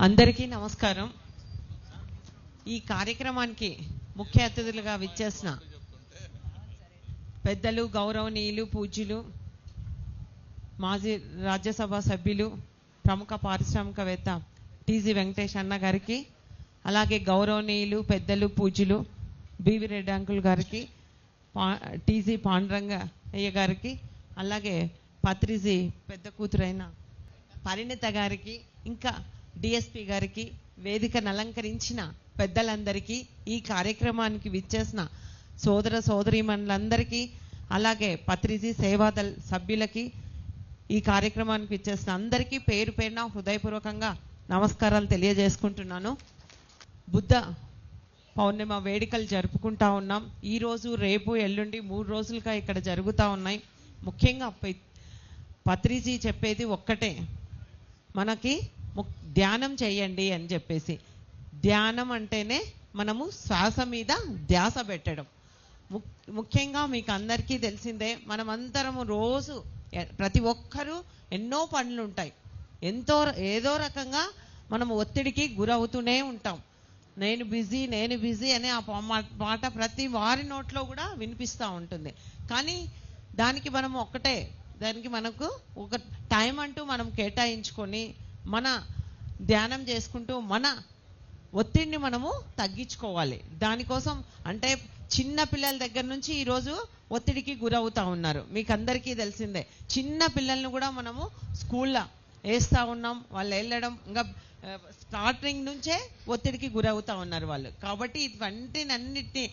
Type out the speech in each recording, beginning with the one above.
అందరికీ నమస్కారం. ఈ కార్యక్రమానికి ముఖ్య అతిథులుగా విచ్చేసిన పెద్దలు, గౌరవనీయులు, పూజ్యులు, మాజీ రాజ్యసభ సభ్యులు, ప్రముఖ పారిశ్రామికవేత్త టీజీ వెంకటేష్ అన్న గారికి, అలాగే గౌరవనీయులు, పెద్దలు, పూజ్యులు బివి రెడ్డి అంకుల్ గారికి, టీజీ పాండురంగ అయ్య గారికి, అలాగే పత్రిజీ పెద్ద కూతురైన పరిణిత గారికి, ఇంకా డిఎస్పి గారికి, వేదికను అలంకరించిన పెద్దలందరికీ, ఈ కార్యక్రమానికి విచ్చేసిన సోదర సోదరీమణులందరికీ, అలాగే పత్రిజీ సేవాదల్ సభ్యులకి, ఈ కార్యక్రమానికి విచ్చేసిన అందరికీ పేరు పేరున హృదయపూర్వకంగా నమస్కారాలు తెలియజేసుకుంటున్నాను. బుద్ధ పౌర్ణిమ వేడుకలు జరుపుకుంటా ఉన్నాం. ఈరోజు, రేపు, ఎల్లుండి 3 రోజులుగా ఇక్కడ జరుగుతూ ఉన్నాయి. ముఖ్యంగా పత్రిజీ చెప్పేది ఒక్కటే, మనకి ధ్యానం చేయండి అని చెప్పేసి. ధ్యానం అంటేనే మనము శ్వాస మీద ధ్యాస పెట్టడం. ముఖ్యంగా మీకు అందరికీ తెలిసిందే, మనమందరము రోజు ప్రతి ఒక్కరూ ఎన్నో పనులు ఉంటాయి, ఏదో రకంగా మనము ఒత్తిడికి గురవుతూనే ఉంటాం. నేను బిజీ అనే ఆ మాట ప్రతి వారి నోట్లో కూడా వినిపిస్తూ ఉంటుంది. కానీ దానికి మనకు ఒక టైం అంటూ మనం కేటాయించుకొని మన ధ్యానం చేసుకుంటూ మన ఒత్తిడిని మనము తగ్గించుకోవాలి. దానికోసం అంటే చిన్న పిల్లల దగ్గర నుంచి ఈరోజు ఒత్తిడికి గురవుతూ ఉన్నారు. మీకు అందరికీ తెలిసిందే, చిన్న పిల్లల్ని కూడా మనము స్కూల్లో వేస్తూ ఉన్నాం. వాళ్ళు వెళ్ళడం ఇంకా స్టార్టింగ్ నుంచే ఒత్తిడికి గురవుతూ ఉన్నారు వాళ్ళు. కాబట్టి ఇవన్నిటిని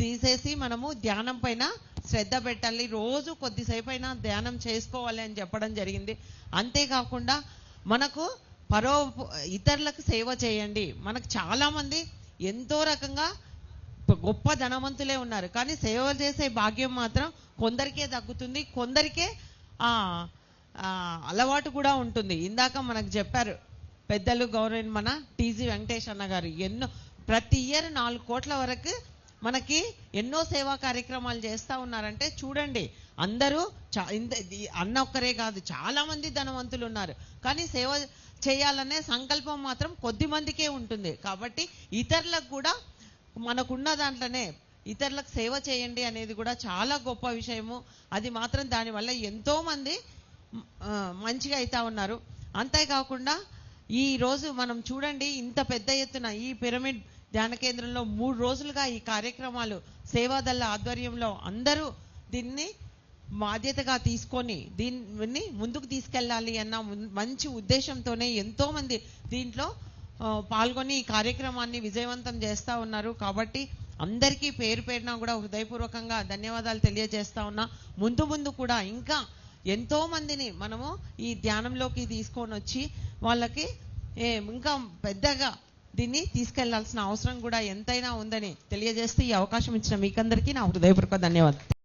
తీసేసి మనము ధ్యానం పైన శ్రద్ధ పెట్టాలి. రోజు కొద్దిసేపు అయినా ధ్యానం చేసుకోవాలి అని చెప్పడం జరిగింది. అంతేకాకుండా మనకు ఇతరులకు సేవ చేయండి. మనకు చాలామంది ఎంతో రకంగా గొప్ప ధనవంతులే ఉన్నారు, కానీ సేవ చేసే భాగ్యం మాత్రం కొందరికే దక్కుతుంది, కొందరికే అలవాటు కూడా ఉంటుంది. ఇందాక మనకు చెప్పారు పెద్దలు, గౌరవ మన టీజీ వెంకటేష్ అన్న గారు, ప్రతి ఇయర్ 4 కోట్ల వరకు మనకి ఎన్నో సేవా కార్యక్రమాలు చేస్తూ ఉన్నారంటే చూడండి. అందరూ అన్న ఒక్కరే కాదు, చాలా మంది ధనవంతులు ఉన్నారు, కానీ సేవ చేయాలనే సంకల్పం మాత్రం కొద్ది మందికే ఉంటుంది. కాబట్టి ఇతరులకు కూడా మనకున్న దాంట్లోనే ఇతరులకు సేవ చేయండి అనేది కూడా చాలా గొప్ప విషయము. అది మాత్రం దానివల్ల ఎంతో మంది మంచిగా అవుతా ఉన్నారు. అంతేకాకుండా ఈరోజు మనం చూడండి, ఇంత పెద్ద ఎత్తున ఈ పిరమిడ్ ధ్యాన కేంద్రంలో 3 రోజులుగా ఈ కార్యక్రమాలు సేవాదళ్ళ ఆధ్వర్యంలో అందరూ దీన్ని బాధ్యతగా తీసుకొని దీన్ని ముందుకు తీసుకెళ్ళాలి అన్న మంచి ఉద్దేశంతోనే ఎంతో మంది దీంట్లో పాల్గొని ఈ కార్యక్రమాన్ని విజయవంతం చేస్తూ ఉన్నారు. కాబట్టి అందరికీ పేరు పేరున కూడా హృదయపూర్వకంగా ధన్యవాదాలు తెలియజేస్తా ఉన్నా. ముందు కూడా ఇంకా ఎంతో మందిని మనము ఈ ధ్యానంలోకి తీసుకొని వచ్చి వాళ్ళకి ఇంకా పెద్దగా దీన్ని తీసుకెళ్లాల్సిన అవసరం కూడా ఎంతైనా ఉందని తెలియజేస్తూ ఈ అవకాశం ఇచ్చిన మీకందరికీ నా హృదయపూర్వక ధన్యవాదాలు.